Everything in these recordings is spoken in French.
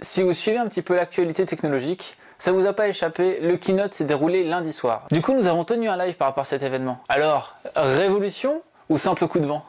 Si vous suivez un petit peu l'actualité technologique, ça vous a pas échappé, le keynote s'est déroulé lundi soir. Du coup, nous avons tenu un live par rapport à cet événement. Alors, révolution ou simple coup de vent?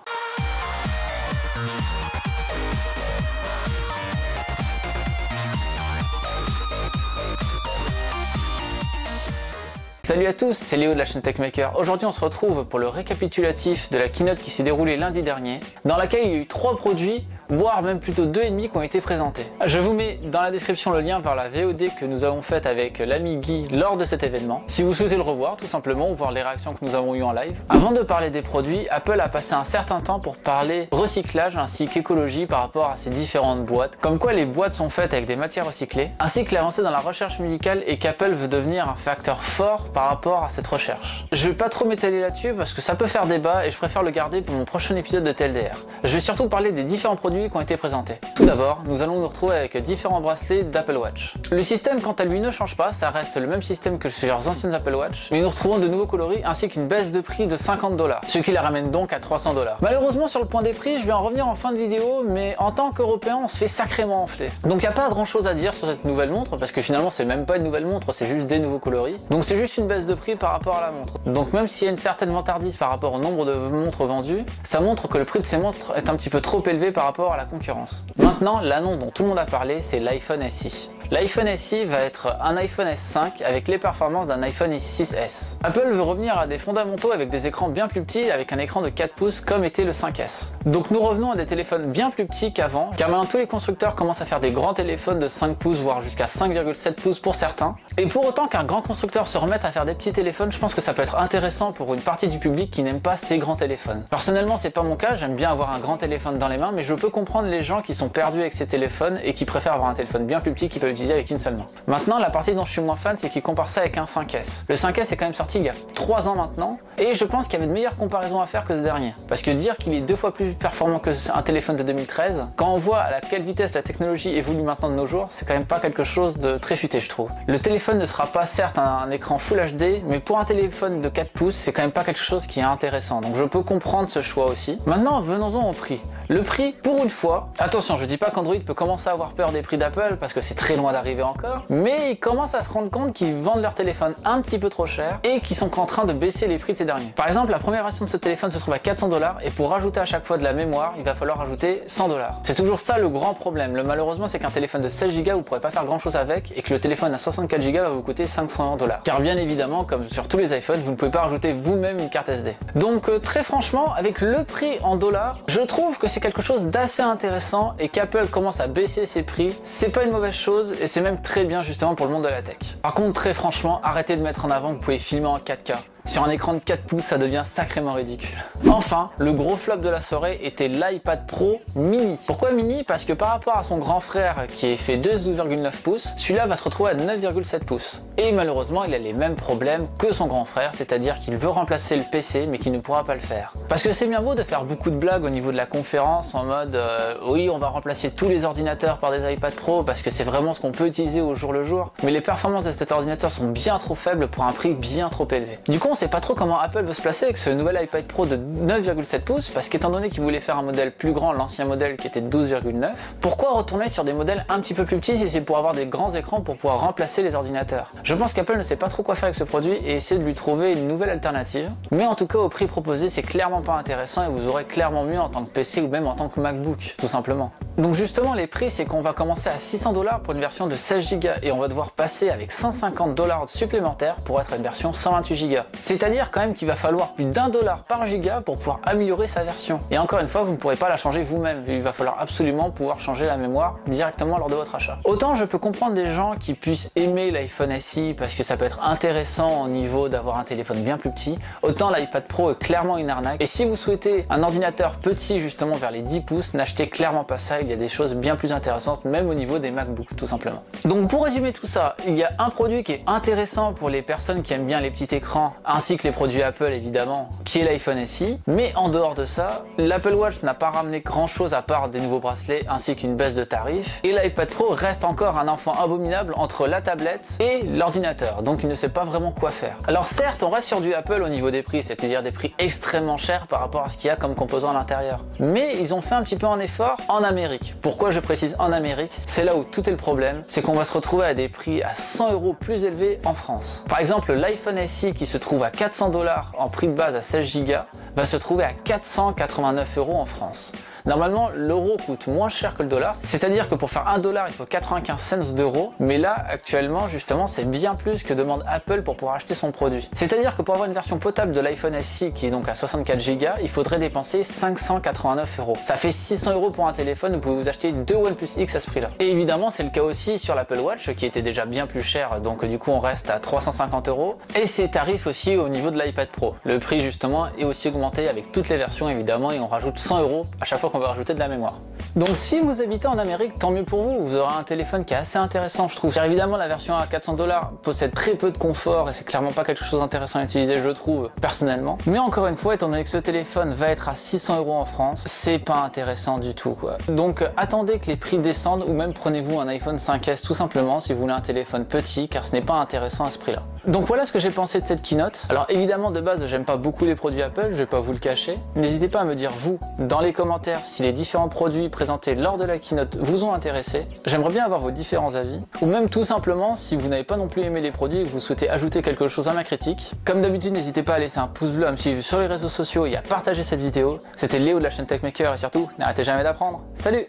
Salut à tous, c'est Léo de la chaîne TechMaker. Aujourd'hui on se retrouve pour le récapitulatif de la keynote qui s'est déroulée lundi dernier, dans laquelle il y a eu 3 produits, voire même plutôt 2,5 qui ont été présentés. Je vous mets dans la description le lien vers la VOD que nous avons faite avec l'ami Guy lors de cet événement, si vous souhaitez le revoir tout simplement ou voir les réactions que nous avons eues en live. Avant de parler des produits, Apple a passé un certain temps pour parler recyclage ainsi qu'écologie par rapport à ces différentes boîtes, comme quoi les boîtes sont faites avec des matières recyclées, ainsi que l'avancée dans la recherche médicale et qu'Apple veut devenir un facteur fort par rapport à cette recherche. Je vais pas trop m'étaler là-dessus parce que ça peut faire débat et je préfère le garder pour mon prochain épisode de TLDR. Je vais surtout parler des différents produits qui ont été présentés. Tout d'abord, nous allons nous retrouver avec différents bracelets d'Apple Watch. Le système quant à lui ne change pas, ça reste le même système que sur leurs anciennes Apple Watch, mais nous retrouvons de nouveaux coloris ainsi qu'une baisse de prix de 50 $, ce qui les ramène donc à 300 $. Malheureusement sur le point des prix, je vais en revenir en fin de vidéo, mais en tant qu'Européen, on se fait sacrément enfler. Donc il n'y a pas grand chose à dire sur cette nouvelle montre parce que finalement c'est même pas une nouvelle montre, c'est juste des nouveaux coloris. Donc c'est juste une baisse de prix par rapport à la montre. Donc même s'il y a une certaine vantardise par rapport au nombre de montres vendues, ça montre que le prix de ces montres est un petit peu trop élevé par rapport à la concurrence. Maintenant, l'annonce dont tout le monde a parlé, c'est l'iPhone SE. L'iPhone SE va être un iPhone S5 avec les performances d'un iPhone 6S. Apple veut revenir à des fondamentaux avec des écrans bien plus petits avec un écran de 4 pouces comme était le 5S. Donc nous revenons à des téléphones bien plus petits qu'avant, car maintenant tous les constructeurs commencent à faire des grands téléphones de 5 pouces voire jusqu'à 5,7 pouces pour certains. Et pour autant qu'un grand constructeur se remette à faire des petits téléphones, je pense que ça peut être intéressant pour une partie du public qui n'aime pas ces grands téléphones. Personnellement c'est pas mon cas, j'aime bien avoir un grand téléphone dans les mains, mais je peux comprendre les gens qui sont perdus avec ces téléphones et qui préfèrent avoir un téléphone bien plus petit qu'ils peuvent utiliser avec une seule main. Maintenant, la partie dont je suis moins fan, c'est qu'ils comparent ça avec un 5S. Le 5S est quand même sorti il y a 3 ans maintenant, et je pense qu'il y avait de meilleures comparaisons à faire que ce dernier. Parce que dire qu'il est 2 fois plus performant qu'un téléphone de 2013, quand on voit à quelle vitesse la technologie évolue maintenant de nos jours, c'est quand même pas quelque chose de très futé, je trouve. Le téléphone ne sera pas certes un écran Full HD, mais pour un téléphone de 4 pouces, c'est quand même pas quelque chose qui est intéressant. Donc je peux comprendre ce choix aussi. Maintenant, venons-en au prix. Le prix, pour une fois, attention, je dis pas qu'Android peut commencer à avoir peur des prix d'Apple parce que c'est très loin d'arriver encore, mais ils commencent à se rendre compte qu'ils vendent leur téléphone un petit peu trop cher et qu'ils sont en train de baisser les prix de ces derniers. Par exemple, la première version de ce téléphone se trouve à 400 $ et pour rajouter à chaque fois de la mémoire, il va falloir rajouter 100 $. C'est toujours ça le grand problème. Le malheureusement, c'est qu'un téléphone de 16 Go, vous pourrez pas faire grand chose avec et que le téléphone à 64 Go va vous coûter 500 $. Car bien évidemment, comme sur tous les iPhones, vous ne pouvez pas rajouter vous-même une carte SD. Donc très franchement, avec le prix en dollars, je trouve que c'est quelque chose d'assez intéressant et qu'Apple commence à baisser ses prix, c'est pas une mauvaise chose et c'est même très bien justement pour le monde de la tech. Par contre, très franchement, arrêtez de mettre en avant que vous pouvez filmer en 4K. Sur un écran de 4 pouces, ça devient sacrément ridicule. Enfin, le gros flop de la soirée était l'iPad Pro mini. Pourquoi mini? Parce que par rapport à son grand frère qui est fait 12,9 pouces, celui-là va se retrouver à 9,7 pouces. Et malheureusement, il a les mêmes problèmes que son grand frère, c'est-à-dire qu'il veut remplacer le PC mais qu'il ne pourra pas le faire. Parce que c'est bien beau de faire beaucoup de blagues au niveau de la conférence en mode oui, on va remplacer tous les ordinateurs par des iPad Pro parce que c'est vraiment ce qu'on peut utiliser au jour le jour, mais les performances de cet ordinateur sont bien trop faibles pour un prix bien trop élevé. Du coup, on sait pas trop comment Apple veut se placer avec ce nouvel iPad Pro de 9,7 pouces parce qu'étant donné qu'il voulait faire un modèle plus grand, l'ancien modèle qui était de 12,9, pourquoi retourner sur des modèles un petit peu plus petits si c'est pour avoir des grands écrans pour pouvoir remplacer les ordinateurs? Je pense qu'Apple ne sait pas trop quoi faire avec ce produit et essaie de lui trouver une nouvelle alternative, mais en tout cas au prix proposé c'est clairement pas intéressant et vous aurez clairement mieux en tant que PC ou même en tant que MacBook tout simplement. Donc justement les prix c'est qu'on va commencer à 600 $ pour une version de 16 Go et on va devoir passer avec 150 $ supplémentaires pour être une version 128 Go. C'est-à-dire quand même qu'il va falloir plus d'1 $ par giga pour pouvoir améliorer sa version. Et encore une fois, vous ne pourrez pas la changer vous-même. Il va falloir absolument pouvoir changer la mémoire directement lors de votre achat. Autant je peux comprendre des gens qui puissent aimer l'iPhone SE parce que ça peut être intéressant au niveau d'avoir un téléphone bien plus petit, autant l'iPad Pro est clairement une arnaque. Et si vous souhaitez un ordinateur petit justement vers les 10 pouces, n'achetez clairement pas ça. Il y a des choses bien plus intéressantes même au niveau des MacBooks tout simplement. Donc pour résumer tout ça, il y a un produit qui est intéressant pour les personnes qui aiment bien les petits écrans, ainsi que les produits Apple évidemment, qui est l'iPhone SE. Mais en dehors de ça, l'Apple Watch n'a pas ramené grand chose à part des nouveaux bracelets ainsi qu'une baisse de tarifs. Et l'iPad Pro reste encore un enfant abominable entre la tablette et l'ordinateur, donc il ne sait pas vraiment quoi faire. Alors certes, on reste sur du Apple au niveau des prix, c'est-à-dire des prix extrêmement chers par rapport à ce qu'il y a comme composants à l'intérieur. Mais ils ont fait un petit peu un effort en Amérique. Pourquoi je précise en Amérique? C'est là où tout est le problème, c'est qu'on va se retrouver à des prix à 100 € plus élevés en France. Par exemple, l'iPhone SE qui se trouve à 400 $ en prix de base à 16 Go va se trouver à 489 € en France. Normalement, l'euro coûte moins cher que le dollar, c'est-à-dire que pour faire 1 $, il faut 95 cents d'euros, mais là, actuellement, justement, c'est bien plus que demande Apple pour pouvoir acheter son produit. C'est-à-dire que pour avoir une version potable de l'iPhone SE qui est donc à 64 Go, il faudrait dépenser 589 €. Ça fait 600 € pour un téléphone, vous pouvez vous acheter deux OnePlus X à ce prix-là. Et évidemment, c'est le cas aussi sur l'Apple Watch, qui était déjà bien plus cher, donc du coup, on reste à 350 €. Et c'est tarif aussi au niveau de l'iPad Pro. Le prix, justement, est aussi augmenté avec toutes les versions, évidemment, et on rajoute 100 € à chaque fois qu'on veut rajouter de la mémoire. Donc si vous habitez en Amérique, tant mieux pour vous, vous aurez un téléphone qui est assez intéressant je trouve. Car évidemment la version à 400 $ possède très peu de confort et c'est clairement pas quelque chose d'intéressant à utiliser je trouve, personnellement. Mais encore une fois, étant donné que ce téléphone va être à 600 € en France, c'est pas intéressant du tout quoi. Donc attendez que les prix descendent ou même prenez-vous un iPhone 5S tout simplement si vous voulez un téléphone petit car ce n'est pas intéressant à ce prix là. Donc voilà ce que j'ai pensé de cette keynote. Alors évidemment de base j'aime pas beaucoup les produits Apple, je vais pas vous le cacher. N'hésitez pas à me dire vous, dans les commentaires, si les différents produits présentés lors de la keynote vous ont intéressé. J'aimerais bien avoir vos différents avis. Ou même tout simplement si vous n'avez pas non plus aimé les produits et que vous souhaitez ajouter quelque chose à ma critique. Comme d'habitude n'hésitez pas à laisser un pouce bleu, à me suivre sur les réseaux sociaux et à partager cette vidéo. C'était Léo de la chaîne TechMaker et surtout n'arrêtez jamais d'apprendre. Salut!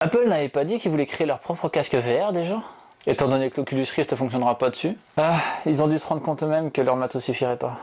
Apple n'avait pas dit qu'ils voulaient créer leur propre casque VR déjà? Étant donné que l'Oculus Rift ne fonctionnera pas dessus. Ah, ils ont dû se rendre compte eux-mêmes que leur matos suffirait pas.